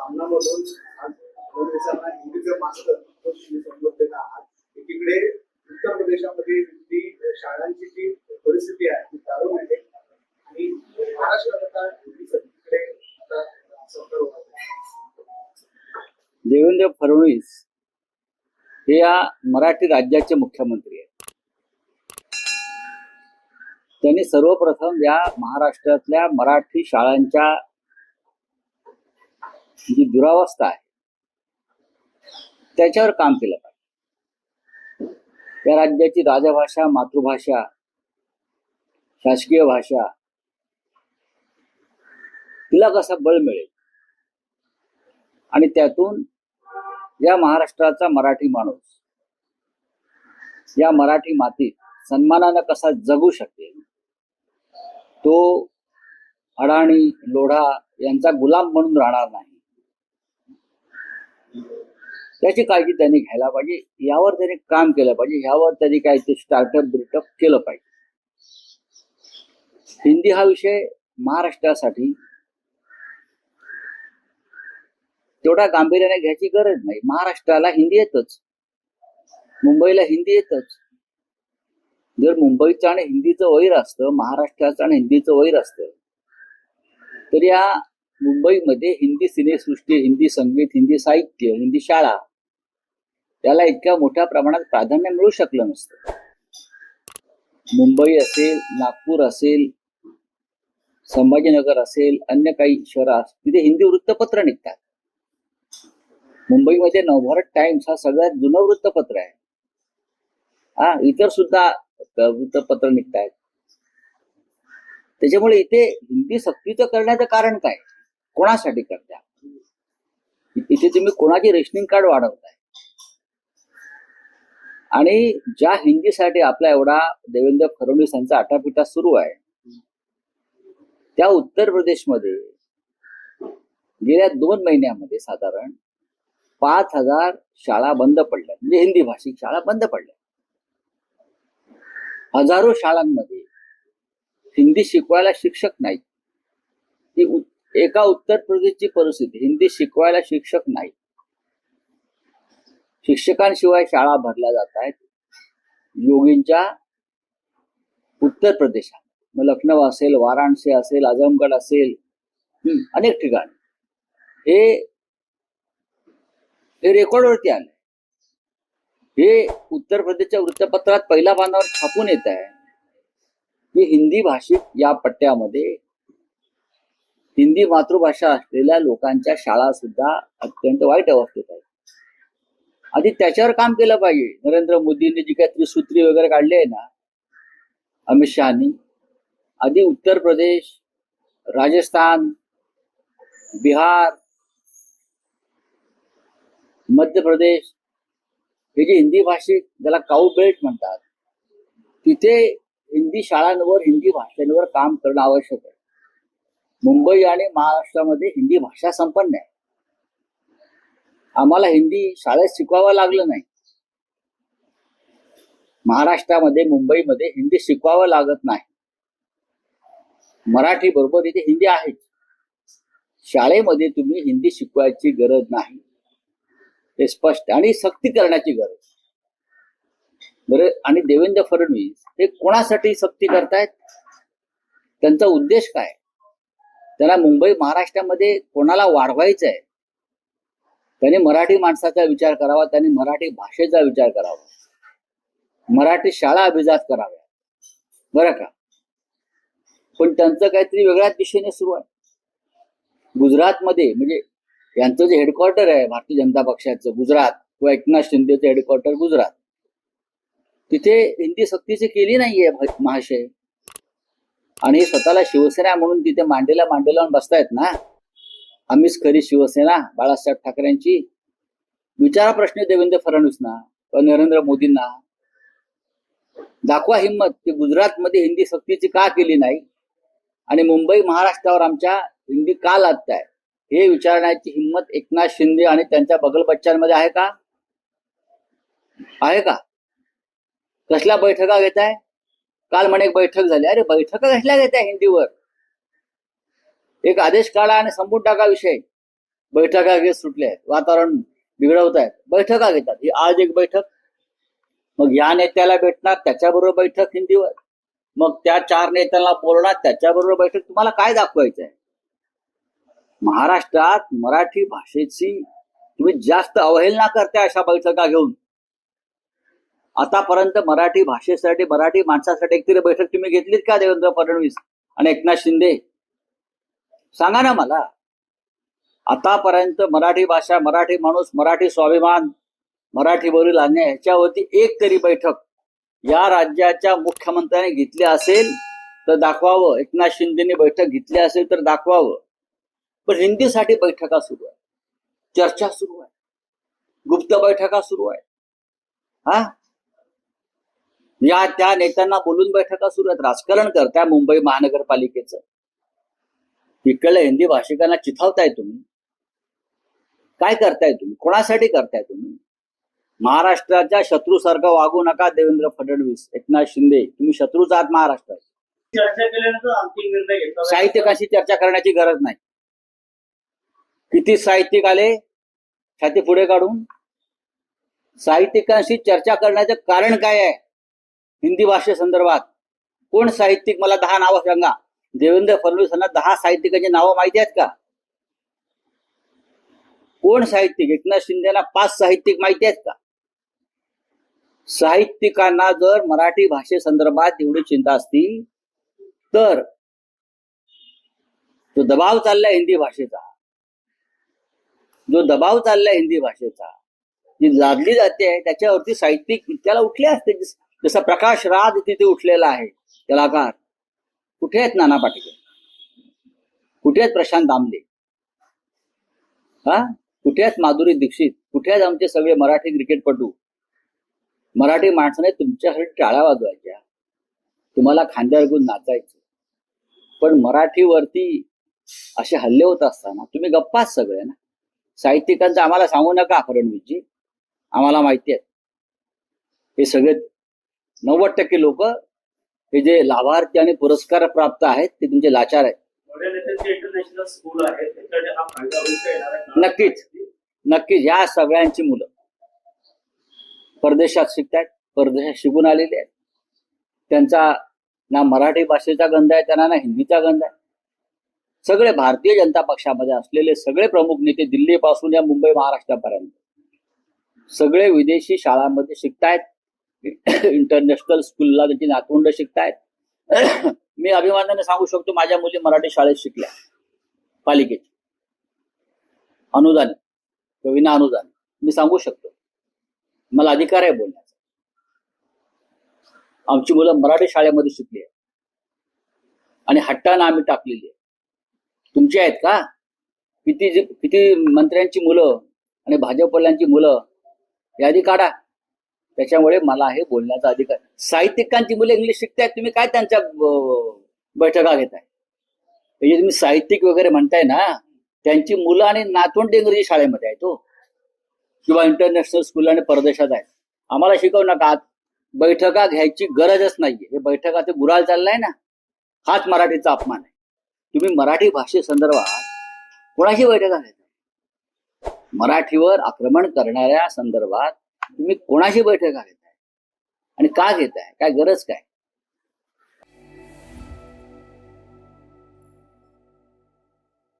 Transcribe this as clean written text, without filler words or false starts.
सामनामधून आज फडणवीसांना हिंदीचं मास्टर संबोधलेला आहात. एकीकडे उत्तर प्रदेशामध्ये हिंदी शाळांची जी परिस्थिती आहे ती दारुण आहे आणि महाराष्ट्रात आता हिंदी सगळीकडे आता संकर होत आहे. देवेंद्र फडणवीस हे या मराठी राज्याचे मुख्यमंत्री आहेत. त्यांनी सर्वप्रथम या महाराष्ट्रातल्या मराठी शाळांच्या जी दुरावस्था आहे त्याच्यावर काम केलं पाहिजे. या राज्याची राजभाषा, मातृभाषा, शासकीय भाषा तिला कसं बळ मिळेल आणि त्यातून या महाराष्ट्राचा मराठी माणूस या मराठी मातीत सन्मानानं कसा जगू शकेल, तो अडाणी लोढा यांचा गुलाम म्हणून राहणार नाही, त्याची काळजी त्यांनी घ्यायला पाहिजे. यावर त्यांनी काम केलं पाहिजे. ह्यावर त्यांनी काय ते स्टार्टअप बिल्टअप केलं पाहिजे. हिंदी हा विषय महाराष्ट्रासाठी तेवढा गांभीर्याने घ्यायची गरज नाही. महाराष्ट्राला हिंदी येतच, मुंबईला हिंदी येतच. जर मुंबईचं आणि हिंदीचं वैर असतं, महाराष्ट्राचं आणि हिंदीचं वैर असतं, तर या मुंबईमध्ये हिंदी सिनेसृष्टी, हिंदी संगीत, हिंदी साहित्य, हिंदी शाळा त्याला इतक्या मोठ्या प्रमाणात प्राधान्य मिळू शकलं नसतं. मुंबई असेल, नागपूर असेल, संभाजीनगर असेल, अन्य काही शहरं तिथे हिंदी वृत्तपत्र निघतात. मुंबईमध्ये नवभारत टाइम्स हा सगळ्यात जुनं वृत्तपत्र आहे. इतर सुद्धा वृत्तपत्र निघतात. त्याच्यामुळे इथे हिंदी सक्तीचं करण्याचं कारण काय? कोणासाठी करता? इथे तुम्ही कोणाची रेशनिंग कार्ड वाढवताय? आणि ज्या हिंदीसाठी आपला एवढा देवेंद्र फडणवीस यांचा आटापिटा सुरू आहे, त्या उत्तर प्रदेशमध्ये गेल्या 2 महिन्यामध्ये साधारण 5,000 शाळा बंद पडल्या, म्हणजे हिंदी भाषिक शाळा बंद पडल्या. हजारो शाळांमध्ये हिंदी शिकवायला शिक्षक नाहीत. ही एका उत्तर प्रदेशची परिस्थिती. हिंदी शिकवायला शिक्षक नाही. शिक्षकांशिवाय शाळा भरल्या जात आहेत. योगींच्या उत्तर प्रदेशात, मग लखनौ असेल, वाराणसी असेल, आजमगड असेल, अनेक ठिकाणी हे रेकॉर्डवरती आलंय. हे उत्तर प्रदेशच्या वृत्तपत्रात पहिल्या पानावर छापून येत आहे की हिंदी भाषिक या पट्ट्यामध्ये हिंदी मातृभाषा असलेल्या लोकांच्या शाळा सुद्धा अत्यंत वाईट अवस्थेत आहेत. आधी त्याच्यावर काम केलं पाहिजे. नरेंद्र मोदींनी जी काही त्रिसूत्री वगैरे काढली आहे ना, अमित शहानी, आधी उत्तर प्रदेश, राजस्थान, बिहार, मध्य प्रदेश हे जे हिंदी भाषिक, ज्याला काऊ बेल्ट म्हणतात, तिथे हिंदी शाळांवर, हिंदी भाषांवर काम करणं आवश्यक आहे. मुंबई आणि महाराष्ट्रामध्ये हिंदी भाषा संपन्न आहे. आम्हाला हिंदी शाळेत शिकवावं लागलं नाही. महाराष्ट्रामध्ये, मुंबईमध्ये हिंदी शिकवावं लागत नाही. मराठी बरोबर इथे हिंदी आहे. शाळेमध्ये तुम्ही हिंदी शिकवायची गरज नाही, हे स्पष्ट, आणि सक्ती करण्याची गरज. बरं, आणि देवेंद्र फडणवीस हे कोणासाठी सक्ती करतायत? त्यांचा उद्देश काय? त्यांना मुंबई महाराष्ट्रामध्ये कोणाला वाढवायचं आहे? त्यांनी मराठी माणसाचा विचार करावा, त्यांनी मराठी भाषेचा विचार करावा, मराठी शाळा अभिजात कराव्या, बरं का? पण त्यांचं काहीतरी वेगळ्याच दिशेने सुरू आहे. गुजरातमध्ये, म्हणजे यांचं जे हेडक्वार्टर आहे भारतीय जनता पक्षाचं, गुजरात, किंवा एकनाथ शिंदेचं हेडक्वार्टर गुजरात, तिथे हिंदी सक्तीची केली नाहीये महाशय. आणि स्वतःला शिवसेना म्हणून तिथे मांडीला लावून बसतायत ना. आम्हीच खरी शिवसेना बाळासाहेब ठाकरेंची. विचारा प्रश्न देवेंद्र फडणवीसना किंवा नरेंद्र मोदींना. दाखवा हिंमत की गुजरातमध्ये हिंदी सक्तीची का केली नाही आणि मुंबई महाराष्ट्रावर आमच्या हिंदी का लादताय, हे विचारण्याची हिंमत एकनाथ शिंदे आणि त्यांच्या बगलबच्च्यांमध्ये आहे का? आहे का? कसल्या बैठका घेताय? काल म्हणे एक बैठक झाली. अरे बैठका कसल्या घेताय हिंदीवर? एक आदेश काढा आणि संपून टाका विषय. बैठका घेत सुटले आहेत, वातावरण बिघडवत आहेत, बैठका घेतात. ही आज एक बैठक, मग या नेत्याला भेटणार त्याच्याबरोबर बैठक हिंदीवर, मग त्या 4 नेत्यांना बोलणार त्याच्याबरोबर बैठक. तुम्हाला काय दाखवायचं आहे? महाराष्ट्रात मराठी भाषेची तुम्ही जास्त अवहेलना करताय अशा बैठका घेऊन. आतापर्यंत मराठी भाषेसाठी, मराठी माणसासाठी एकतरी बैठक तुम्ही घेतलीत का? देवेंद्र फडणवीस आणि एकनाथ शिंदे, सांगा ना मला. आतापर्यंत मराठी भाषा, मराठी माणूस, मराठी स्वाभिमान, मराठीवरील अन्याय ह्याच्यावरती एक तरी बैठक या राज्याच्या मुख्यमंत्र्यांनी घेतली असेल तर दाखवावं. एकनाथ शिंदेनी बैठक घेतली असेल तर दाखवावं. पण हिंदीसाठी बैठका सुरू आहे, चर्चा सुरू आहे, गुप्त बैठका सुरू आहे. हा, या त्या नेत्यांना बोलून बैठका सुरू आहेत. राजकारण करताय मुंबई महानगरपालिकेचं. इकडल्या हिंदी भाषिकांना चिथावताय तुम्ही. काय करताय तुम्ही? कोणासाठी करताय तुम्ही? महाराष्ट्राच्या शत्रूसारखं वागू नका देवेंद्र फडणवीस, एकनाथ शिंदे. तुम्ही शत्रूच आहात महाराष्ट्रात. चर्चा केल्यानंतर अंतिम निर्णय घेतला. साहित्यिकाशी चर्चा करण्याची गरज नाही. किती साहित्यिक आले छाती पुढे काढून? साहित्यिकांशी चर्चा करण्याचं कारण काय आहे? हिंदी भाषेसंदर्भात कोण साहित्यिक? मला 10 नावं सांगा. देवेंद्र फडणवीसांना 10 साहित्यिकांची नावं माहिती आहेत का? कोण साहित्यिक? एकनाथ शिंदेना 5 साहित्यिक माहिती आहेत का? साहित्यिकांना जर मराठी भाषेसंदर्भात एवढी चिंता असती तर जो दबाव चाललाय हिंदी भाषेचा, जो दबाव चाललाय हिंदी भाषेचा, जी लादली जाते त्याच्यावरती साहित्यिक इतक्याला उठले असते. जसा प्रकाश राज तिथे उठलेला आहे कलाकार. कुठे आहेत नाना पाटेकर? कुठे आहेत प्रशांत दामले? हा, कुठे आहेत माधुरी दीक्षित? कुठे आहेत आमचे सगळे मराठी क्रिकेटपटू? मराठी माणसाने तुमच्यासाठी टाळ्या वाजवायच्या, तुम्हाला खांद्यावर घेऊन नाचायचं. पण मराठीवरती असे हल्ले होत असताना तुम्ही गप्पाच सगळे ना. साहित्यिकांचं आम्हाला सांगू नका फडणवीसजी, आम्हाला माहिती आहे. हे सगळे 90% लोक हे जे लाभार्थी आणि पुरस्कार प्राप्त आहेत ते तुमचे लाचार आहेत. इंटरनॅशनल स्कूल आहे त्याच्याकडे हा फायदा होईल का येणार आहे? नक्कीच नक्कीच. या सगळ्यांची मुलं परदेशात शिकतायत, परदेशात शिकून आलेले आहेत. त्यांचा ना मराठी भाषेचा गंध आहे, त्यांना ना हिंदीचा गंध आहे. सगळे भारतीय जनता पक्षामध्ये असलेले सगळे प्रमुख नेते दिल्लीपासून या मुंबई महाराष्ट्रापर्यंत सगळे विदेशी शाळांमध्ये शिकतायत. इंटरनॅशनल स्कूलला त्यांची नातवंड शिकतायत. मी अभिमानाने सांगू शकतो माझ्या मुली मराठी शाळेत शिकल्या, पालिकेची, अनुदानित, विना अनुदान. मी सांगू शकतो, मला अधिकार आहे बोलण्याचा. आमची मुलं मराठी शाळेमध्ये शिकली आहे आणि हट्टानं आम्ही टाकलेली आहे. तुमची आहेत का? किती मंत्र्यांची मुलं आणि भाजपवाल्यांची मुलं यादी काढा. त्याच्यामुळे मला हे बोलण्याचा अधिकार. साहित्यिकांची मुलं इंग्लिश शिकतायत, तुम्ही काय त्यांच्या बैठका घेताय? म्हणजे तुम्ही साहित्यिक वगैरे म्हणताय ना, त्यांची मुलं आणि नातवंड इंग्रजी शाळेमध्ये आहेत हो, किंवा इंटरनॅशनल स्कूल आणि परदेशात आहेत. आम्हाला शिकवू नका. बैठका घ्यायची गरजच नाहीये. हे बैठकाचे गुराल चाललाय ना, हाच मराठीचा अपमान आहे. तुम्ही मराठी भाषेसंदर्भात कोणाशी बैठका घेताय? मराठीवर आक्रमण करणाऱ्या संदर्भात तुम्ही कोणाशी बैठका घेताय आणि का घेताय? काय गरज काय?